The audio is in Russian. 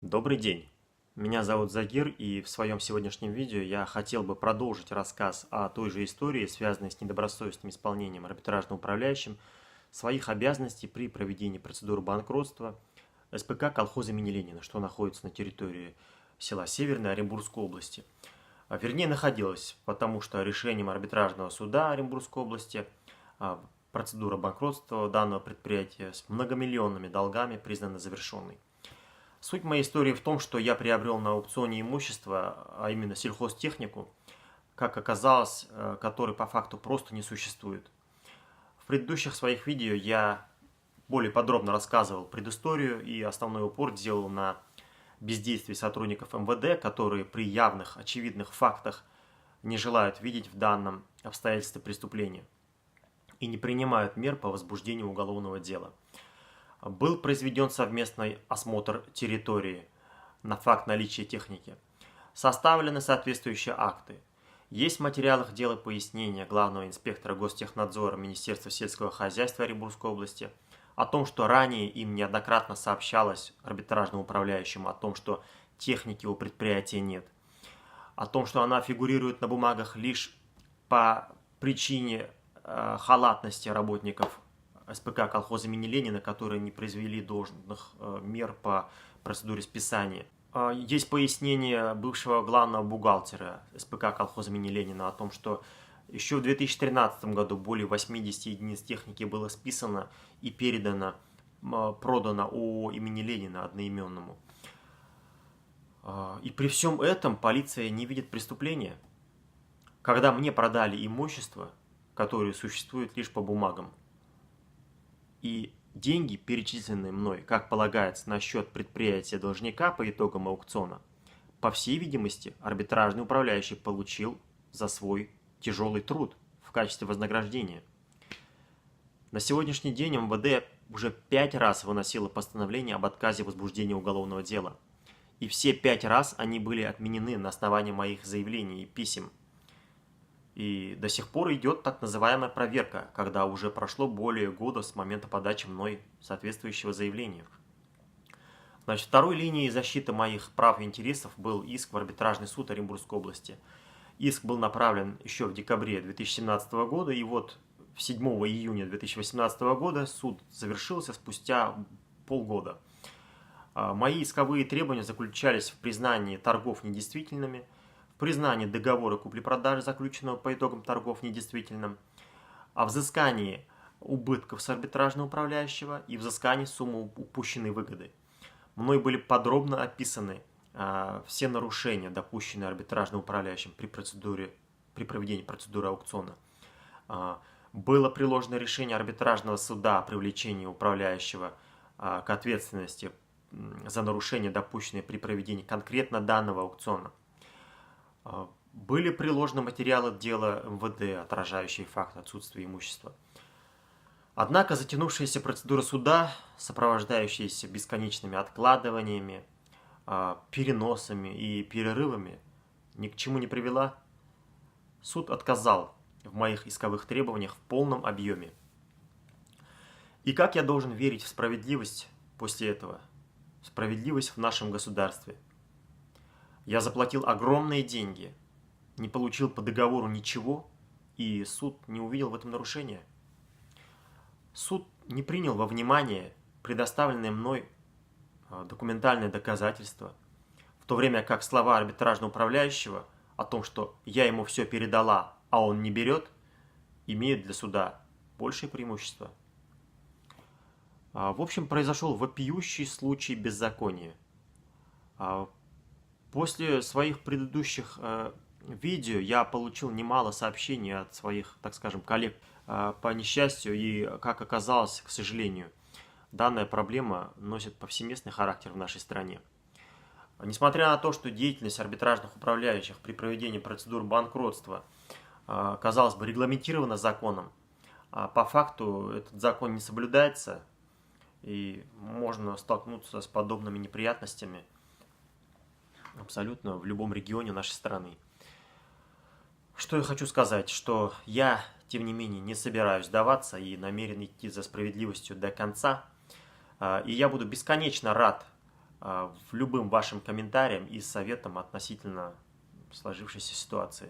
Добрый день. Меня зовут Загир, и в своем сегодняшнем видео я хотел бы продолжить рассказ о той же истории, связанной с недобросовестным исполнением арбитражным управляющим своих обязанностей при проведении процедуры банкротства СПК колхоза имени Ленина, что находится на территории села Северное Оренбургской области. Вернее, находилась, потому что решением арбитражного суда Оренбургской области процедура банкротства данного предприятия с многомиллионными долгами признана завершенной. Суть моей истории в том, что я приобрел на аукционе имущество, а именно сельхозтехнику, как оказалось, который по факту просто не существует. В предыдущих своих видео я более подробно рассказывал предысторию и основной упор делал на бездействии сотрудников МВД, которые при явных, очевидных фактах не желают видеть в данном обстоятельстве преступления и не принимают мер по возбуждению уголовного дела. Был произведен совместный осмотр территории на факт наличия техники. Составлены соответствующие акты. Есть в материалах дела пояснения главного инспектора Гостехнадзора Министерства сельского хозяйства Оренбургской области о том, что ранее им неоднократно сообщалось арбитражному управляющему о том, что техники у предприятия нет, о том, что она фигурирует на бумагах лишь по причине халатности работников СПК колхоза имени Ленина, которые не произвели должных мер по процедуре списания. Есть пояснение бывшего главного бухгалтера СПК колхоза имени Ленина о том, что еще в 2013 году более 80 единиц техники было списано и передано, продано ООО имени Ленина одноименному. И при всем этом полиция не видит преступления, когда мне продали имущество, которое существует лишь по бумагам. И деньги, перечисленные мной, как полагается, на счет предприятия должника по итогам аукциона, по всей видимости, арбитражный управляющий получил за свой тяжелый труд в качестве вознаграждения. На сегодняшний день МВД уже 5 раз выносило постановление об отказе возбуждения уголовного дела. И все 5 раз они были отменены на основании моих заявлений и писем. И до сих пор идет так называемая проверка, когда уже прошло более года с момента подачи мной соответствующего заявления. Значит, второй линией защиты моих прав и интересов был иск в арбитражный суд Оренбургской области. Иск был направлен еще в декабре 2017 года, и вот 7 июня 2018 года суд завершился спустя полгода. Мои исковые требования заключались в признании торгов недействительными, в признании договора купли-продажи, заключенного по итогам торгов недействительным, о взыскании убытков с арбитражного управляющего и взыскании суммы упущенной выгоды. Мной были подробно описаны все нарушения, допущенные арбитражным управляющим при проведении процедуры аукциона. Было приложено решение арбитражного суда о привлечении управляющего к ответственности за нарушения, допущенные при проведении конкретно данного аукциона. Были приложены материалы дела МВД, отражающие факт отсутствия имущества. Однако затянувшаяся процедура суда, сопровождающаяся бесконечными откладываниями, переносами и перерывами, ни к чему не привела. Суд отказал в моих исковых требованиях в полном объеме. И как я должен верить в справедливость после этого? Справедливость в нашем государстве. Я заплатил огромные деньги, не получил по договору ничего, и суд не увидел в этом нарушения. Суд не принял во внимание предоставленные мной документальные доказательства, в то время как слова арбитражного управляющего о том, что я ему все передала, а он не берет, имеют для суда большее преимущество. В общем, произошел вопиющий случай беззакония. После своих предыдущих видео я получил немало сообщений от своих, так скажем, коллег по несчастью, и, как оказалось, к сожалению, данная проблема носит повсеместный характер в нашей стране. Несмотря на то, что деятельность арбитражных управляющих при проведении процедур банкротства, казалось бы, регламентирована законом, по факту этот закон не соблюдается, и можно столкнуться с подобными неприятностями абсолютно в любом регионе нашей страны. Что я хочу сказать, что я, тем не менее, не собираюсь сдаваться и намерен идти за справедливостью до конца. И я буду бесконечно рад в любым вашим комментариям и советам относительно сложившейся ситуации.